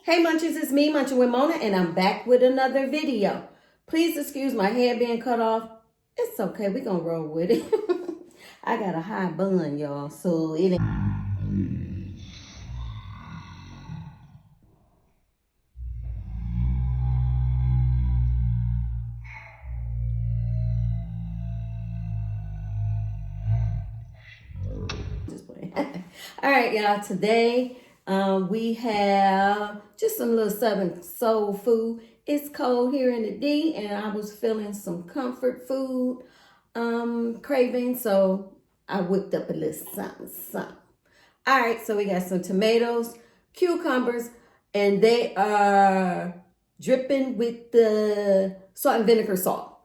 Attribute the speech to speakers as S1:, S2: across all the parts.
S1: Hey Munchies, it's me, Munching with Mona, and I'm back with another video. Please excuse my hair being cut off. It's okay, we're gonna roll with it. I got a high bun, y'all, so it ain't. Just playing. All right, y'all, today we have just some little Southern soul food. It's cold here in the D, and I was feeling some comfort food craving, so I whipped up a little something. All right, so we got some tomatoes, cucumbers, and they are dripping with the salt and vinegar salt.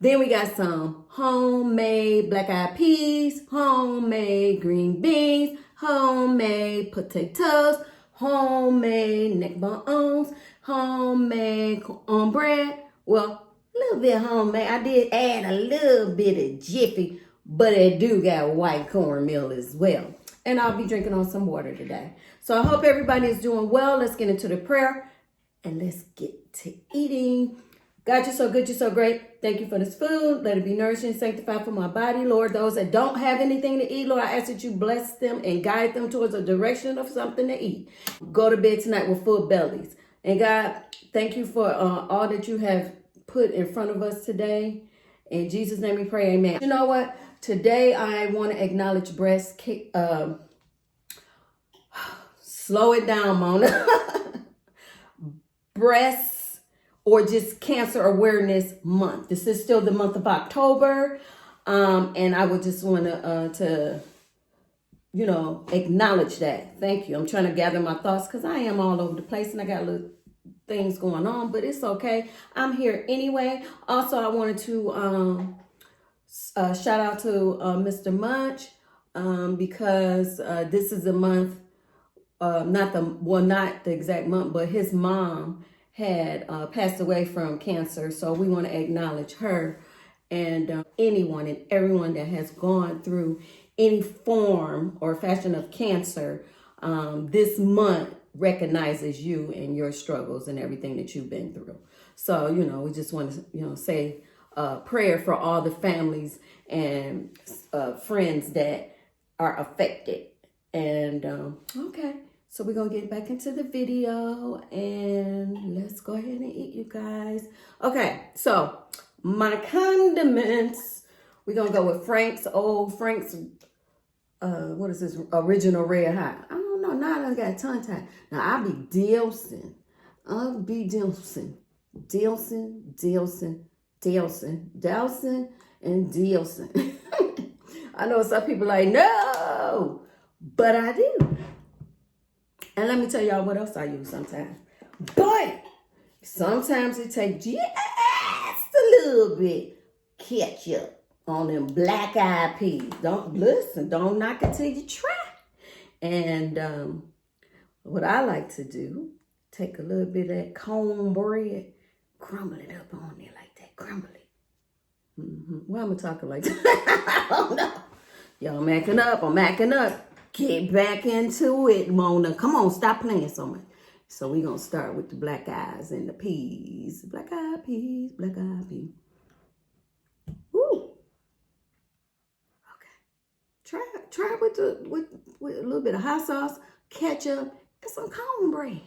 S1: Then we got some homemade black-eyed peas, homemade green beans, homemade potatoes, homemade neck bones, homemade cornbread. Well, a little bit homemade. I did add a little bit of Jiffy, but it do got white cornmeal as well. And I'll be drinking on some water today. So I hope everybody is doing well. Let's get into the prayer and let's get to eating. God, you're so good, you're so great. Thank you for this food. Let it be nourishing and sanctified for my body. Lord, those that don't have anything to eat, Lord, I ask that you bless them and guide them towards a direction of something to eat. Go to bed tonight with full bellies. And God, thank you for all that you have put in front of us today. In Jesus' name we pray, amen. You know what? Today I want to acknowledge breast slow it down, Mona. Breast or just Cancer Awareness Month. This is still the month of October. And I would just want to acknowledge that. Thank you. I'm trying to gather my thoughts because I am all over the place and I got little things going on, but it's okay. I'm here anyway. Also, I wanted to shout out to Mr. Munch because this is a month, not the exact month, but his mom had passed away from cancer. So we want to acknowledge her and anyone and everyone that has gone through any form or fashion of cancer. This month recognizes you and your struggles and everything that you've been through. So, we just want to, say prayer for all the families and friends that are affected. And okay, so we're going to get back into the video and let's go ahead and eat, you guys. Okay, so my condiments, we're going to go with Frank's, what is this, original red hot. I don't know, now I got tongue tied. Now I'll be dilsing and dilsing. I know some people like, no, but I do. And let me tell y'all what else I use sometimes. But sometimes it takes just a little bit ketchup on them black-eyed peas. Don't knock it till you try. And what I like to do, take a little bit of that cornbread, crumble it up on there like that, crumble it. Why am I talking like that? I don't know. Y'all I'm macking up. Get back into it, Mona. Come on, stop playing so much. So we're going to start with the black eyes and the peas. Black-eyed peas, black-eyed peas. Ooh. Okay. Try it with a little bit of hot sauce, ketchup, and some cornbread.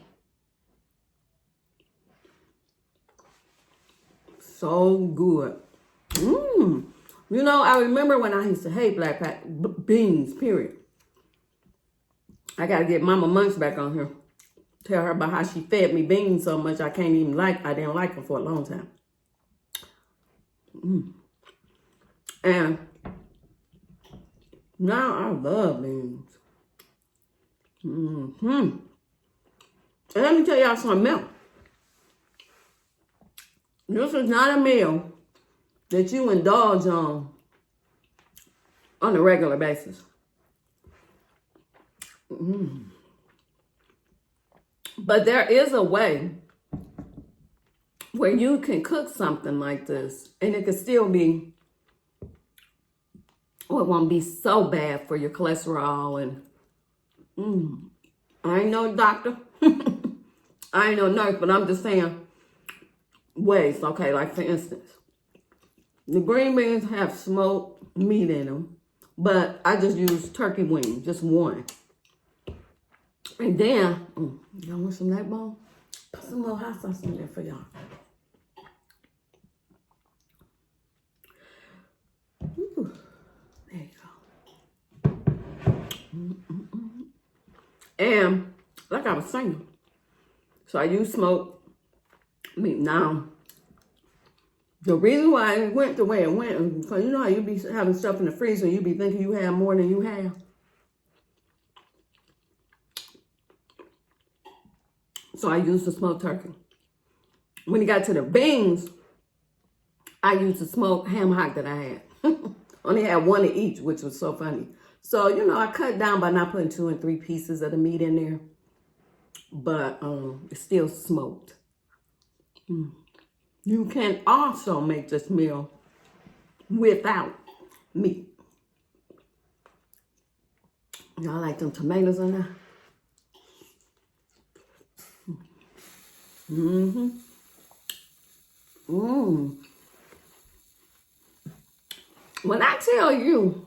S1: So good. I remember when I used to hate black beans, period. I got to get Mama Munch back on here. Tell her about how she fed me beans so much I didn't like them for a long time. And now I love beans. And let me tell y'all something else. This is not a meal that you indulge on a regular basis. But there is a way where you can cook something like this and it can still be, it won't be so bad for your cholesterol. And I ain't no doctor, I ain't no nurse, but I'm just saying ways. Okay, like for instance, the green beans have smoked meat in them, but I just use turkey wings, just one. And then, y'all want some neck bone? Put some little hot sauce in there for y'all. Ooh, there you go. And like I was saying, so I use smoked meat. Now, the reason why it went the way it went is because you know how you be having stuff in the freezer and you be thinking you have more than you have. So I used the smoked turkey. When it got to the beans, I used the smoked ham hock that I had. Only had one of each, which was so funny. So, you know, I cut down by not putting 2 and 3 pieces of the meat in there. But it's still smoked. You can also make this meal without meat. Y'all like them tomatoes in there? When I tell you,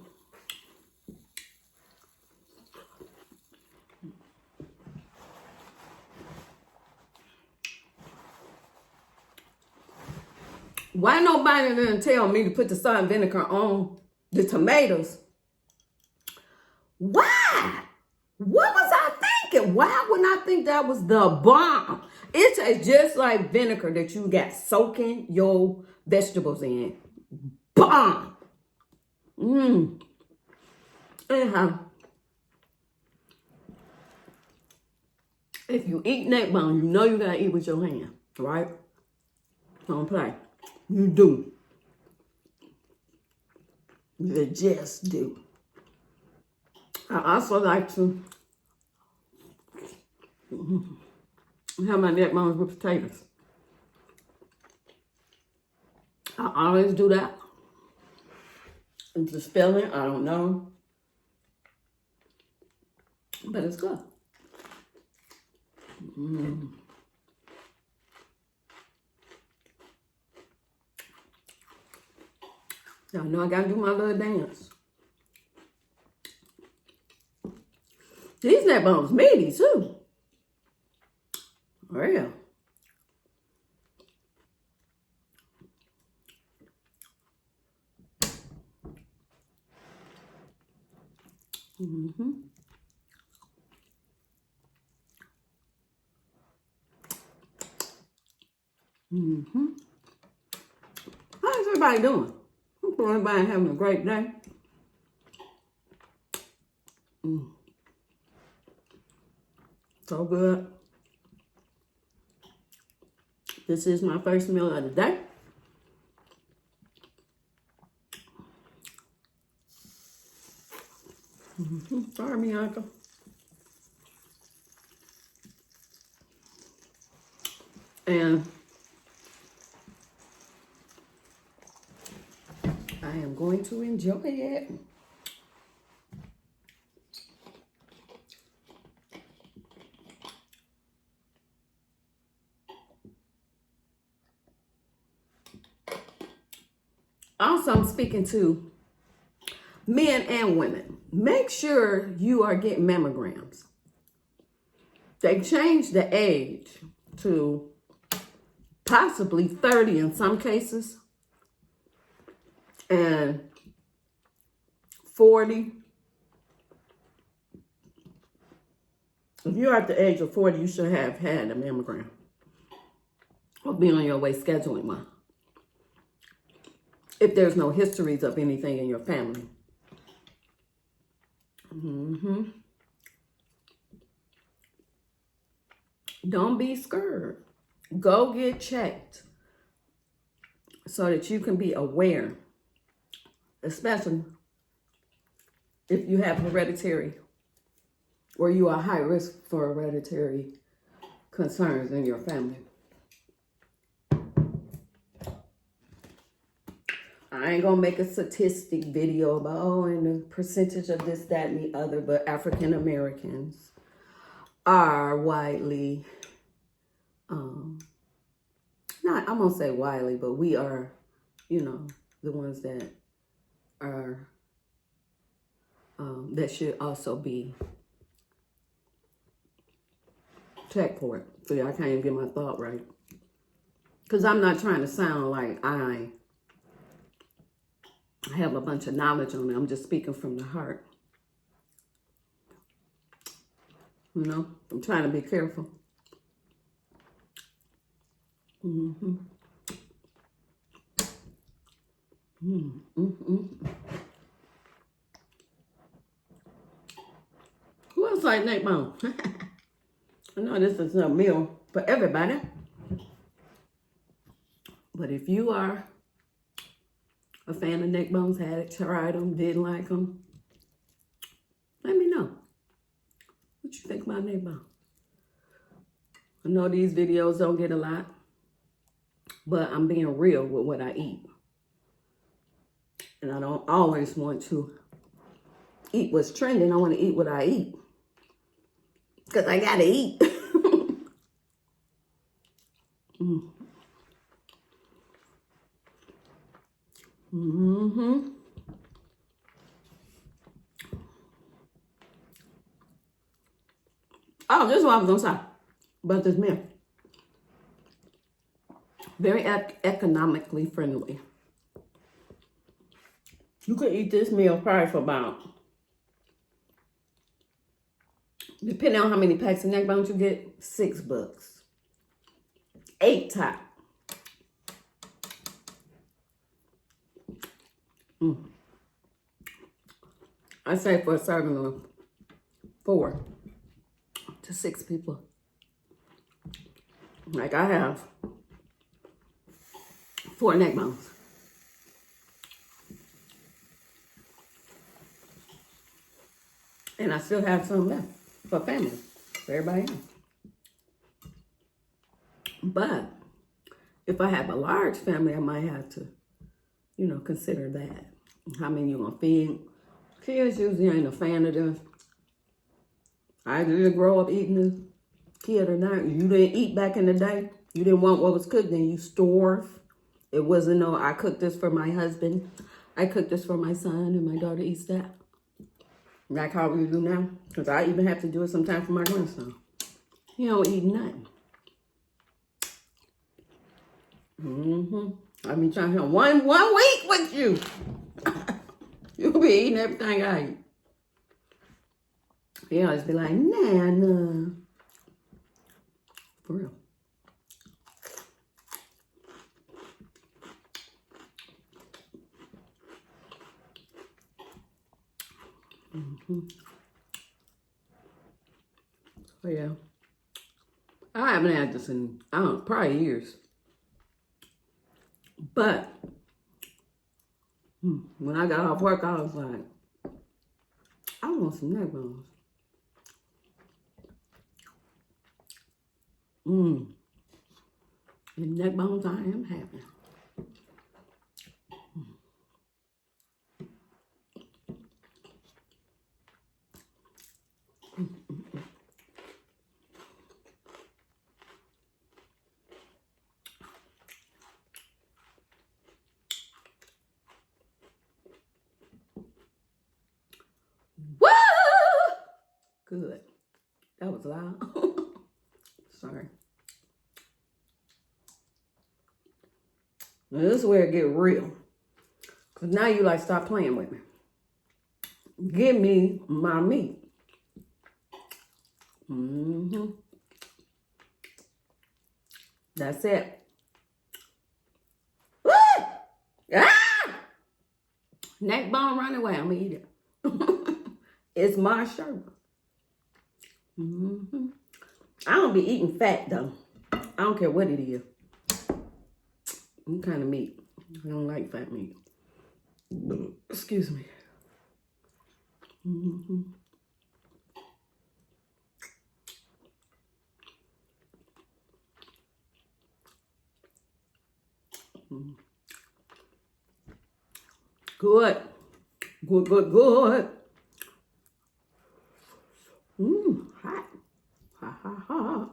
S1: why nobody didn't tell me to put the salt and vinegar on the tomatoes? Why? What was I thinking? Why wouldn't I think that was the bomb? It tastes just like vinegar that you got soaking your vegetables in. Bomb. Anyhow, if you eat neck bone, you know you gotta eat with your hand, right? Don't play. You do. You just do. I also like to have my neck bones with potatoes. I always do that. It's the spelling, I don't know. But it's good. Y'all know I gotta do my little dance. These neck bones meaty too. Real. How's everybody doing? Hope everybody having a great day. So good. This is my first meal of the day. Sorry, me, Uncle. And I am going to enjoy it. Also, I'm speaking to men and women. Make sure you are getting mammograms. They changed the age to possibly 30 in some cases and 40. If you're at the age of 40, you should have had a mammogram or be on your way scheduling one. If there's no histories of anything in your family. Don't be scared. Go get checked so that you can be aware, especially if you have hereditary or you are high risk for hereditary concerns in your family. I ain't gonna make a statistic video about, and the percentage of this, that, and the other, but African Americans are widely I'm going to say Wiley, but we are, you know, the ones that are, that should also be checked for it. See, I can't even get my thought right. Because I'm not trying to sound like I have a bunch of knowledge on it. I'm just speaking from the heart. You know, I'm trying to be careful. Mm-hmm. Mm-hmm. Who else like neck bone? I know this is a meal for everybody. But if you are a fan of neck bones, had it, tried them, didn't like them, let me know what you think about neck bone. I know these videos don't get a lot, but I'm being real with what I eat. And I don't always want to eat what's trending. I want to eat what I eat. Because I got to eat. Mm-hmm. Oh, this is what I was going to say about this meal. Very economically friendly. You could eat this meal probably for about, depending on how many packs of neck bones you get, $6. 8 top. I say for a serving of 4 to 6 people. Like I have 4 neck bones. And I still have some left for family, for everybody else. But if I have a large family, I might have to, you know, consider that. How many you gonna feed? Kids usually ain't a fan of this. I didn't grow up eating this, kid or not. You didn't eat back in the day. You didn't want what was cooked, then you starve. It wasn't no, I cooked this for my husband. I cooked this for my son, and my daughter eats that. Like how we do now. Because I even have to do it sometimes for my grandson. He don't eat nothing. I mean, trying to one week with you. You'll be eating everything I eat. He always be like, nah. For real. So yeah. I haven't had this in, I don't know, probably years. But when I got off work, I was like, I want some neck bones. And neck bones, I am happy. Woo! Good. That was loud. Sorry. Now this is where it get real. Because now you like, stop playing with me. Give me my meat. That's it. Woo! Ah! Neck bone run away. I'm going to eat it. It's my shirt. I don't be eating fat, though. I don't care what it is. What kind of meat? I don't like fat meat. Excuse me. Good. Good. Hot. Hot.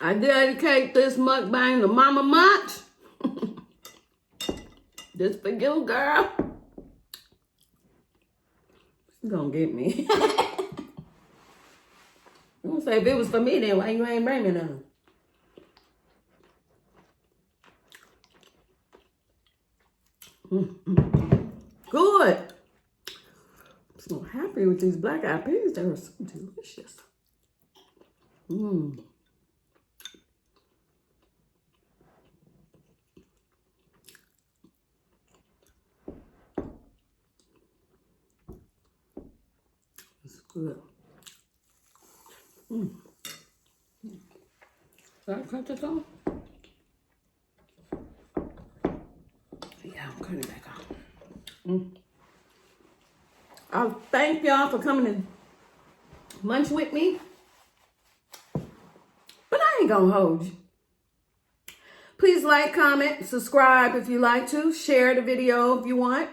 S1: I dedicate this mukbang to Mama Much. This for you, girl. She's gonna get me. I'm gonna say, if it was for me, then why you ain't bring me none? Good. I'm so happy with these black eyed peas. They were so delicious. It's good. Did I cut this off? Yeah, I'm cutting it back off. I thank y'all for coming and munch with me. But I ain't gonna hold you. Please like, comment, subscribe if you like to. Share the video if you want.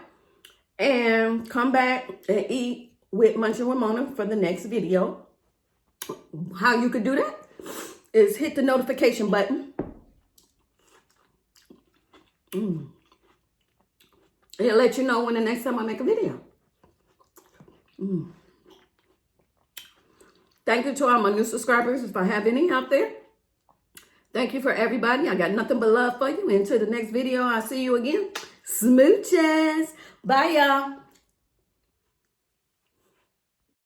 S1: And come back and eat with Munching with Mona for the next video. How you could do that is hit the notification button. It'll let you know when the next time I make a video. Thank you to all my new subscribers, if I have any out there. Thank you for everybody. I got nothing but love for you. Until the next video, I'll see you again. Smooches. Bye, y'all.